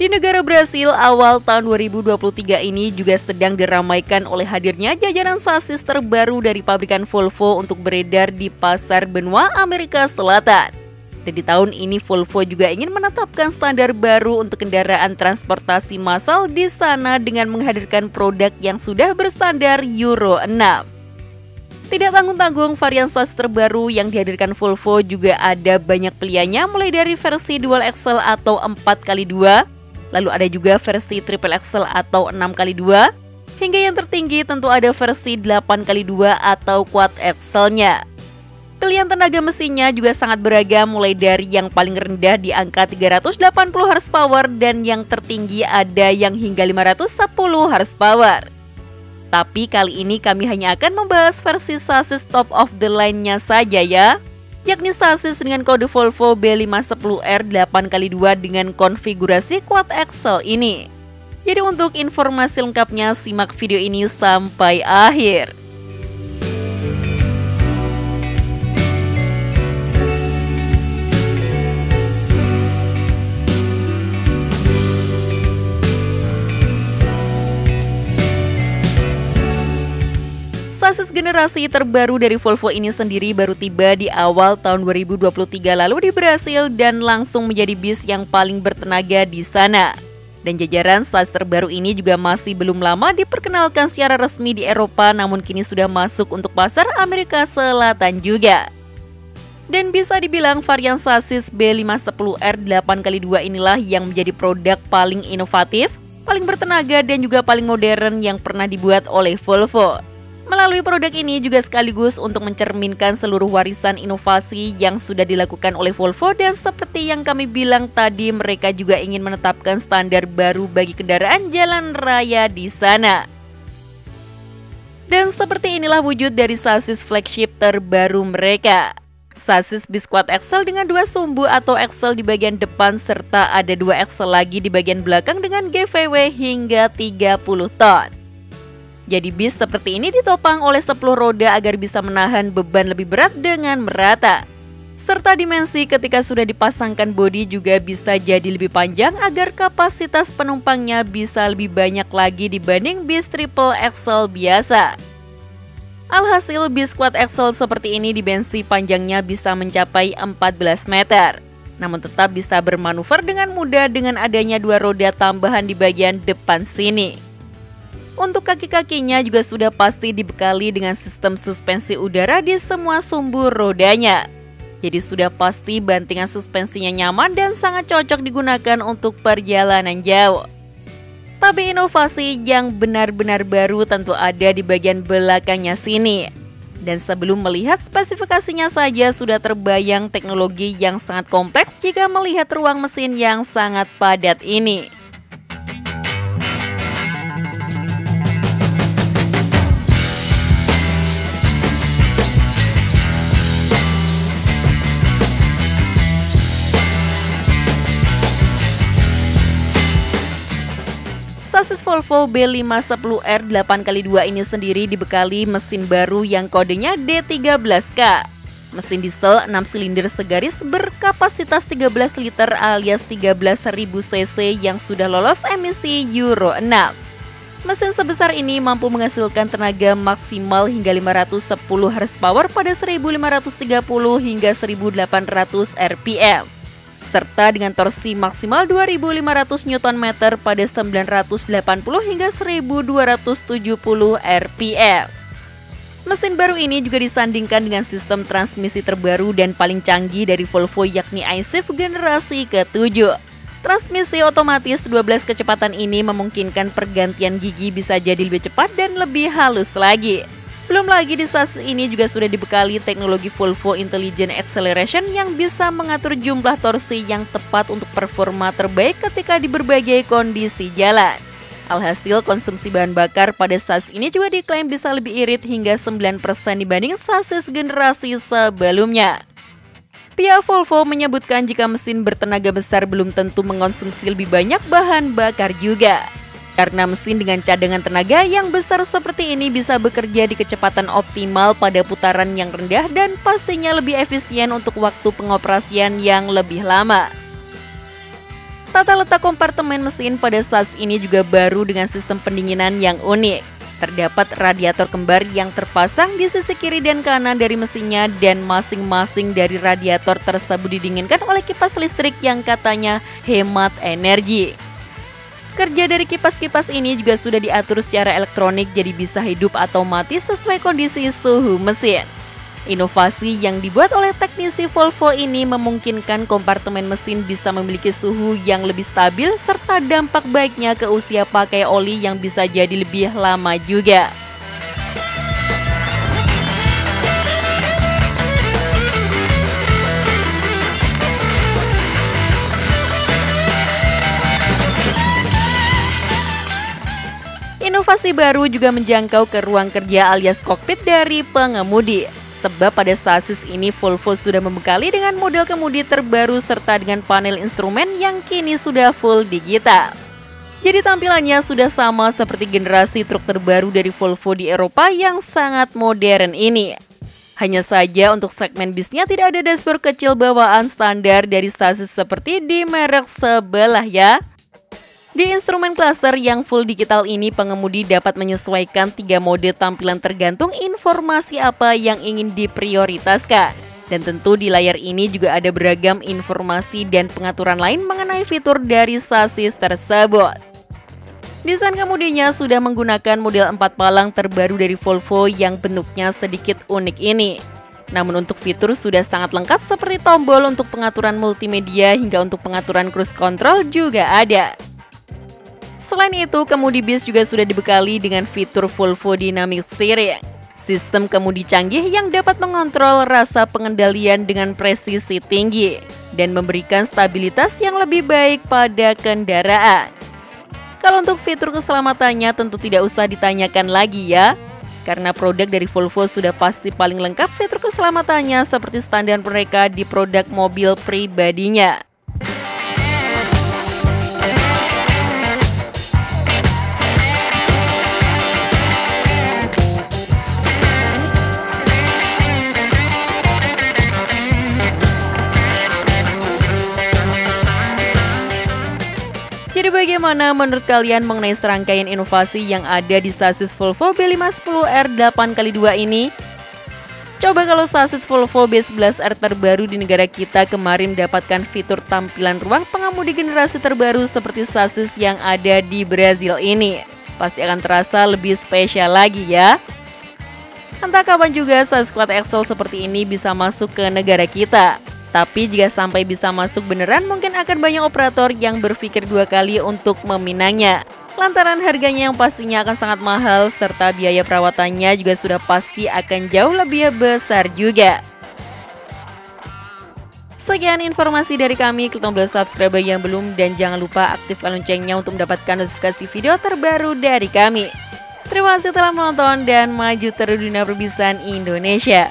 Di negara Brasil, awal tahun 2023 ini juga sedang diramaikan oleh hadirnya jajaran sasis terbaru dari pabrikan Volvo untuk beredar di pasar benua Amerika Selatan. Dan di tahun ini Volvo juga ingin menetapkan standar baru untuk kendaraan transportasi massal di sana dengan menghadirkan produk yang sudah berstandar Euro 6. Tidak tanggung-tanggung, varian sasis terbaru yang dihadirkan Volvo juga ada banyak pilihannya, mulai dari versi Dual Axle atau 4x2, lalu ada juga versi Triple Axle atau 6x2, hingga yang tertinggi tentu ada versi 8x2 atau Quad Axle-nya. Pilihan tenaga mesinnya juga sangat beragam, mulai dari yang paling rendah di angka 380 horsepower dan yang tertinggi ada yang hingga 510 horsepower. Tapi kali ini kami hanya akan membahas versi sasis top of the line-nya saja ya, yakni sasis dengan kode Volvo B510R 8x2 dengan konfigurasi Quad Axle ini. Jadi untuk informasi lengkapnya simak video ini sampai akhir. Sasis generasi terbaru dari Volvo ini sendiri baru tiba di awal tahun 2023 lalu di Brasil dan langsung menjadi bis yang paling bertenaga di sana. Dan jajaran sasis terbaru ini juga masih belum lama diperkenalkan secara resmi di Eropa, namun kini sudah masuk untuk pasar Amerika Selatan juga. Dan bisa dibilang varian sasis B510R 8x2 inilah yang menjadi produk paling inovatif, paling bertenaga dan juga paling modern yang pernah dibuat oleh Volvo. Melalui produk ini juga sekaligus untuk mencerminkan seluruh warisan inovasi yang sudah dilakukan oleh Volvo, dan seperti yang kami bilang tadi, mereka juga ingin menetapkan standar baru bagi kendaraan jalan raya di sana. Dan seperti inilah wujud dari sasis flagship terbaru mereka. Sasis bis Quad Axle dengan 2 sumbu atau axle di bagian depan serta ada 2 axle lagi di bagian belakang dengan GVW hingga 30 ton. Jadi bis seperti ini ditopang oleh 10 roda agar bisa menahan beban lebih berat dengan merata. Serta dimensi ketika sudah dipasangkan bodi juga bisa jadi lebih panjang agar kapasitas penumpangnya bisa lebih banyak lagi dibanding bis triple axle biasa. Alhasil bis Quad Axle seperti ini dimensi panjangnya bisa mencapai 14 meter. Namun tetap bisa bermanuver dengan mudah dengan adanya 2 roda tambahan di bagian depan sini. Untuk kaki-kakinya juga sudah pasti dibekali dengan sistem suspensi udara di semua sumbu rodanya. Jadi sudah pasti bantingan suspensinya nyaman dan sangat cocok digunakan untuk perjalanan jauh. Tapi inovasi yang benar-benar baru tentu ada di bagian belakangnya sini. Dan sebelum melihat spesifikasinya saja sudah terbayang teknologi yang sangat kompleks jika melihat ruang mesin yang sangat padat ini. Sasis Volvo B510R 8x2 ini sendiri dibekali mesin baru yang kodenya D13K. Mesin diesel 6 silinder segaris berkapasitas 13 liter alias 13.000 cc yang sudah lolos emisi Euro 6. Mesin sebesar ini mampu menghasilkan tenaga maksimal hingga 510 horsepower pada 1530 hingga 1800 rpm. Serta dengan torsi maksimal 2500 Nm pada 980 hingga 1270 rpm. Mesin baru ini juga disandingkan dengan sistem transmisi terbaru dan paling canggih dari Volvo yakni iShift generasi ke-7. Transmisi otomatis 12 kecepatan ini memungkinkan pergantian gigi bisa jadi lebih cepat dan lebih halus lagi. Belum lagi di sasis ini juga sudah dibekali teknologi Volvo Intelligent Acceleration yang bisa mengatur jumlah torsi yang tepat untuk performa terbaik ketika di berbagai kondisi jalan. Alhasil konsumsi bahan bakar pada sasis ini juga diklaim bisa lebih irit hingga 9% dibanding sasis generasi sebelumnya. Pihak Volvo menyebutkan jika mesin bertenaga besar belum tentu mengonsumsi lebih banyak bahan bakar juga. Karena mesin dengan cadangan tenaga yang besar seperti ini bisa bekerja di kecepatan optimal pada putaran yang rendah dan pastinya lebih efisien untuk waktu pengoperasian yang lebih lama. Tata letak kompartemen mesin pada SAS ini juga baru dengan sistem pendinginan yang unik. Terdapat radiator kembar yang terpasang di sisi kiri dan kanan dari mesinnya dan masing-masing dari radiator tersebut didinginkan oleh kipas listrik yang katanya hemat energi. Kerja dari kipas-kipas ini juga sudah diatur secara elektronik jadi bisa hidup atau mati sesuai kondisi suhu mesin. Inovasi yang dibuat oleh teknisi Volvo ini memungkinkan kompartemen mesin bisa memiliki suhu yang lebih stabil serta dampak baiknya ke usia pakai oli yang bisa jadi lebih lama juga. Inovasi baru juga menjangkau ke ruang kerja alias kokpit dari pengemudi. Sebab pada sasis ini Volvo sudah membekali dengan model kemudi terbaru serta dengan panel instrumen yang kini sudah full digital. Jadi tampilannya sudah sama seperti generasi truk terbaru dari Volvo di Eropa yang sangat modern ini. Hanya saja untuk segmen bisnya tidak ada dashboard kecil bawaan standar dari sasis seperti di merek sebelah ya. Di instrumen cluster yang full digital ini, pengemudi dapat menyesuaikan 3 mode tampilan tergantung informasi apa yang ingin diprioritaskan. Dan tentu di layar ini juga ada beragam informasi dan pengaturan lain mengenai fitur dari sasis tersebut. Desain kemudinya sudah menggunakan model 4 palang terbaru dari Volvo yang bentuknya sedikit unik ini. Namun untuk fitur sudah sangat lengkap seperti tombol untuk pengaturan multimedia hingga untuk pengaturan cruise control juga ada. Selain itu, kemudi bis juga sudah dibekali dengan fitur Volvo Dynamic Steering, sistem kemudi canggih yang dapat mengontrol rasa pengendalian dengan presisi tinggi dan memberikan stabilitas yang lebih baik pada kendaraan. Kalau untuk fitur keselamatannya tentu tidak usah ditanyakan lagi ya, karena produk dari Volvo sudah pasti paling lengkap fitur keselamatannya seperti standar mereka di produk mobil pribadinya. Jadi bagaimana menurut kalian mengenai serangkaian inovasi yang ada di sasis Volvo B510R 8x2 ini? Coba kalau sasis Volvo B11R terbaru di negara kita kemarin mendapatkan fitur tampilan ruang pengemudi generasi terbaru seperti sasis yang ada di Brazil ini. Pasti akan terasa lebih spesial lagi ya. Entah kapan juga sasis quad axle seperti ini bisa masuk ke negara kita. Tapi jika sampai bisa masuk beneran, mungkin akan banyak operator yang berpikir 2 kali untuk meminangnya. Lantaran harganya yang pastinya akan sangat mahal, serta biaya perawatannya juga sudah pasti akan jauh lebih besar juga. Sekian informasi dari kami, klik tombol subscribe yang belum, dan jangan lupa aktifkan loncengnya untuk mendapatkan notifikasi video terbaru dari kami. Terima kasih telah menonton dan maju terus dunia perbisan Indonesia.